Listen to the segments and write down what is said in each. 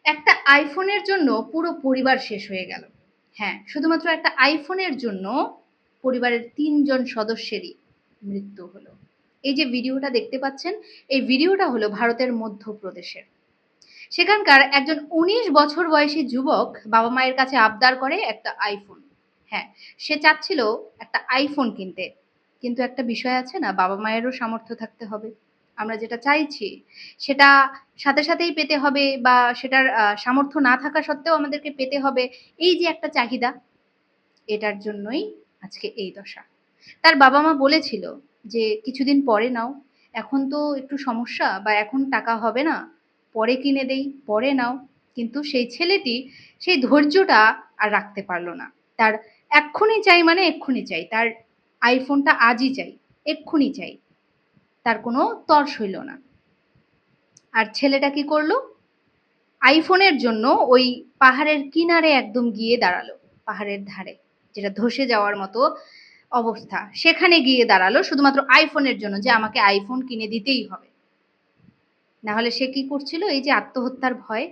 একটা আইফোনের জন্য পুরো পরিবার শেষ হয়ে গেল। হ্যাঁ, শুধুমাত্র একটা আইফোনের জন্য পরিবারের ৩ জন সদস্যেরই মৃত্যু হলো। এই যে ভিডিওটা দেখতে পাচ্ছেন, এই ভিডিওটা হলো ভারতের মধ্যপ্রদেশের। সেখানকার একজন ১৯ বছর বয়সী যুবক বাবা-মায়ের কাছে আবদার করে একটা আইফোন। হ্যাঁ, সে চাচ্ছিল একটা আইফোন কিনতে। কিন্তু একটা বিষয় আছে না, বাবা-মায়েরও সামর্থ্য থাকতে হবে। আমরা যেটা চাইছি সেটা সাথে সাথেই পেতে হবে, বা সেটার সামর্থ্য না থাকা সত্ত্বেও আমাদেরকে পেতে হবে। এই যে একটা চাহিদা, এটার জন্যই আজকে এই দশা। তার বাবা-মা বলেছিল যে, "কিছুদিন পরে নাও। এখন তো একটু সমস্যা, বা এখন টাকা হবে না। পরে কিনে দেই, পরে নাও।" কিন্তু সেই ছেলেটি সেই ধৈর্যটা আর রাখতে পারল না। তার এক্ষুনি চাই মানে এক্ষুনি চাই। তার আইফোনটা আজই চাই, এক্ষুনি চাই। তার কোনো তর সইল না। আর ছেলেটা কি করলো? আইফোনের জন্য ওই পাহাড়ের কিনারে একদম গিয়ে দাঁড়ালো, পাহাড়ের ধারে, যেটা ধসে যাওয়ার মতো অবস্থা, সেখানে গিয়ে দাঁড়ালো শুধুমাত্র আইফোনের জন্য, যে আমাকে আইফোন কিনে দিতেই হবে। না হলে সে কি করছিল, এই যে আত্মহত্যার ভয়,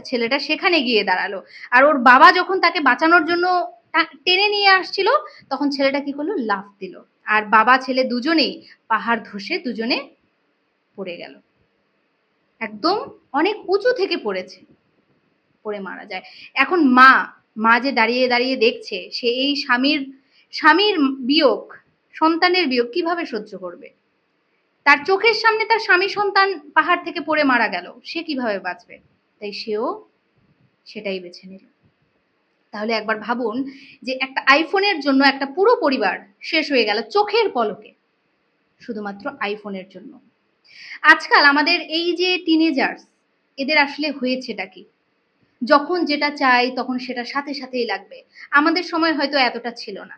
ছেলেটা সেখানে গিয়ে দাঁড়ালো। আর ওর বাবা যখন তাকে বাঁচানোর জন্য টেনে নিয়ে আসছিল, তখন ছেলেটা কি করলো, লাফ দিল। আর বাবা ছেলে দুজনেই পাহাড় ধসে দুজনে পড়ে গেল। একদম অনেক উঁচু থেকে পড়েছে, পড়ে মারা যায়। এখন মা যে দাঁড়িয়ে দাঁড়িয়ে দেখছে, সে এই স্বামীর বিয়োগ, সন্তানের বিয়োগ কিভাবে সহ্য করবে? তার চোখের সামনে তার স্বামী সন্তান পাহাড় থেকে পড়ে মারা গেল, সে কিভাবে বাঁচবে? তাই সেও সেটাই বেছে নিল। তাহলে একবার ভাবুন, যে একটা আইফোনের জন্য একটা পুরো পরিবার শেষ হয়ে গেল চোখের পলকে, শুধুমাত্র আইফোনের জন্য। আজকাল আমাদের এই যে টিনেজার্স, এদের আসলে হয়েছেটা কি? যখন যেটা চাই তখন সেটা সাথে সাথেই লাগবে। আমাদের সময় হয়তো এতটা ছিল না,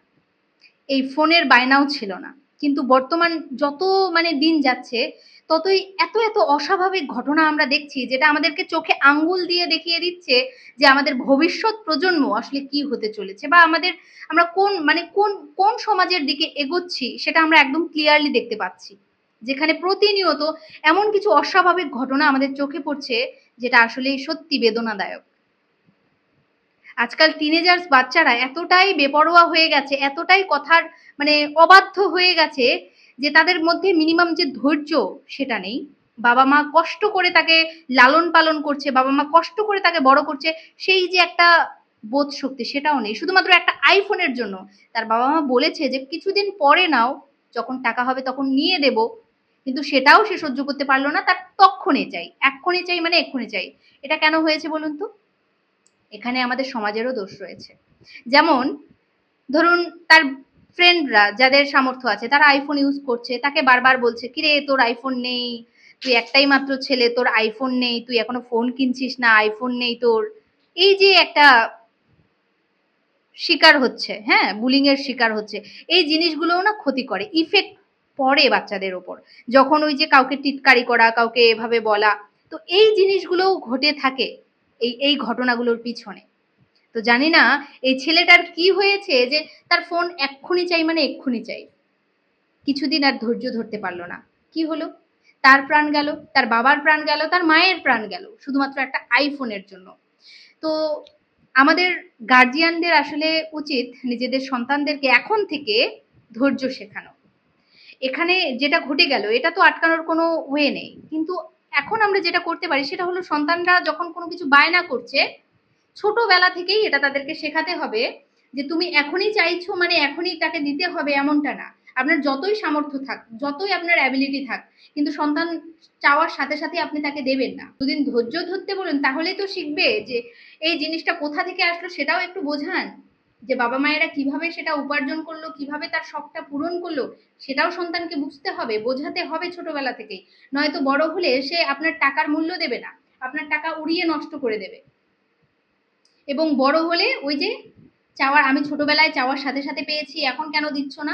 এই ফোনের বায়নাও ছিল না। কিন্তু বর্তমান যত দিন যাচ্ছে, ততই এত এত অস্বাভাবিক ঘটনা আমরা দেখছি, যেটা আমাদেরকে চোখে আঙ্গুল দিয়ে দেখিয়ে দিচ্ছে যে আমাদের ভবিষ্যৎ প্রজন্ম আসলে কি হতে চলেছে, বা আমরা কোন কোন সমাজের দিকে এগোচ্ছি সেটা আমরা একদম ক্লিয়ারলি দেখতে পাচ্ছি। যেখানে প্রতিনিয়ত এমন কিছু অস্বাভাবিক ঘটনা আমাদের চোখে পড়ছে, যেটা আসলেই সত্যি বেদনাদায়ক। আজকাল টিনেজার্স বাচ্চারা এতটাই বেপরোয়া হয়ে গেছে, এতটাই কথার অবাধ্য হয়ে গেছে, যে তাদের মধ্যে মিনিমাম যে ধৈর্য, সেটা নেই। বাবা মা কষ্ট করে তাকে লালন পালন করছে, বাবা মা কষ্ট করে তাকে বড় করছে, সেই যে একটা বোধ শক্তি, সেটাও নেই। শুধুমাত্র একটা আইফোনের জন্য তার বাবা মা বলেছে যে কিছুদিন পরে নাও, যখন টাকা হবে তখন নিয়ে দেব। কিন্তু সেটাও সে সহ্য করতে পারলো না, তার তক্ষণে চাই, এক্ষুনি চাই মানে এক্ষুনি চাই। এটা কেন হয়েছে বলুন তো? এখানে আমাদের সমাজেরও দোষ রয়েছে। যেমন ধরুন, তার ফ্রেন্ডরা যাদের সামর্থ্য আছে, তারা আইফোন ইউজ করছে, তাকে বারবার বলছে, কিরে তোর আইফোন নেই, তুই একটাই মাত্র ছেলে, তোর আইফোন নেই, তুই এখনো ফোন কিনছিস না, আইফোন নেই তোর। এই যে একটা শিকার হচ্ছে, হ্যাঁ, বুলিং এর শিকার হচ্ছে, এই জিনিসগুলোও না ক্ষতি করে, ইফেক্ট পড়ে বাচ্চাদের ওপর। যখন ওই যে কাউকে টিটকারি করা, কাউকে এভাবে বলা, তো এই জিনিসগুলোও ঘটে থাকে এই এই ঘটনাগুলোর পিছনে। তো জানি না এই ছেলেটার কি হয়েছে, যে তার ফোন এক্ষুনি চাই মানে এক্ষুনি চাই। কিছুদিন আর ধৈর্য ধরতে পারলো না। কি হলো? তার প্রাণ গেল, তার বাবার প্রাণ গেল, তার মায়ের প্রাণ গেল, শুধুমাত্র একটা আইফোনের জন্য। তো আমাদের গার্জিয়ানদের আসলে উচিত নিজেদের সন্তানদেরকে এখন থেকে ধৈর্য শেখানো। এখানে যেটা ঘটে গেল, এটা তো আটকানোর কোনো ওয়ে নেই। কিন্তু এখন আমরা যেটা করতে পারি, সেটা হলো সন্তানরা যখন কোনো কিছু বায়না করছে, ছোটবেলা থেকেই এটা তাদেরকে শেখাতে হবে, যে তুমি এখনই চাইছো মানে এখনই তাকে দিতে হবে, এমনটা না। আপনার যতই সামর্থ্য থাক, যতই আপনার অ্যাবিলিটি থাক, কিন্তু সন্তান চাওয়ার সাথে সাথে আপনি তাকে দেবেন না। দুদিন ধৈর্য ধরতে বলুন, তাহলেই তো শিখবে যে এই জিনিসটা কোথা থেকে আসলো, সেটাও একটু বোঝান। যে বাবা মায়েরা কিভাবে সেটা উপার্জন করলো, কিভাবে তার শখটা পূরণ করলো, সেটাও সন্তানকে বুঝতে হবে, বোঝাতে হবে ছোটবেলা থেকেই। নয়তো বড় হলে সে আপনার টাকার মূল্য দেবে না, আপনার টাকা উড়িয়ে নষ্ট করে দেবে। এবং বড় হলে ওই যে চাওয়ার, আমি ছোটবেলায় চাওয়ার সাথে সাথে পেয়েছি, এখন কেন দিচ্ছ না,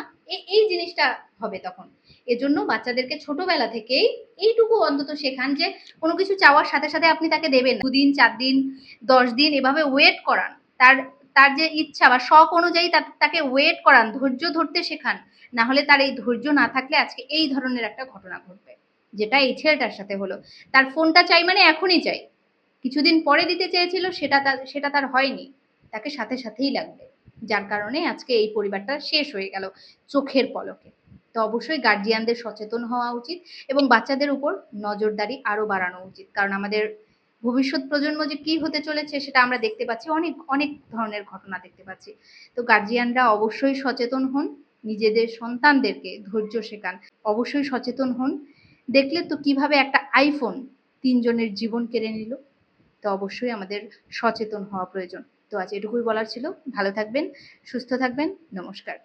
এই জিনিসটা হবে তখন। এজন্য বাচ্চাদেরকে ছোটবেলা থেকেই এইটুকু অন্তত শেখান, যে কোনো কিছু চাওয়ার সাথে সাথে আপনি তাকে দেবেন না। 2 দিন 4 দিন 10 দিন এভাবে ওয়েট করান। তার তার যে ইচ্ছা বা শখ অনুযায়ী তাকে ওয়েট করান, ধৈর্য ধরতে শেখান। না হলে তার এই ধৈর্য না থাকলে আজকে এই ধরনের একটা ঘটনা ঘটবে, যেটা এই ছেলেটার সাথে হলো। তার ফোনটা চাই মানে এখনই চাই। কিছুদিন পরে দিতে চেয়েছিল, সেটা তার হয়নি, তাকে সাথে সাথেই লাগবে, যার কারণে আজকে এই পরিবারটা শেষ হয়ে গেল চোখের পলকে। তো অবশ্যই গার্জিয়ানদের সচেতন হওয়া উচিত এবং বাচ্চাদের উপর নজরদারি আরো বাড়ানো উচিত, কারণ আমাদের ভবিষ্যৎ প্রজন্ম যে কি হতে চলেছে সেটা আমরা দেখতে পাচ্ছি, অনেক অনেক ধরনের ঘটনা দেখতে পাচ্ছি। তো গার্জিয়ানরা অবশ্যই সচেতন হন, নিজেদের সন্তানদেরকে ধৈর্য শেখান, অবশ্যই সচেতন হন। দেখলে তো কিভাবে একটা আইফোন তিনজনের জীবন কেড়ে নিল। তো অবশ্যই আমাদের সচেতন হওয়া প্রয়োজন। তো আজ এটুকুই বলার ছিল। ভালো থাকবেন, সুস্থ থাকবেন। নমস্কার।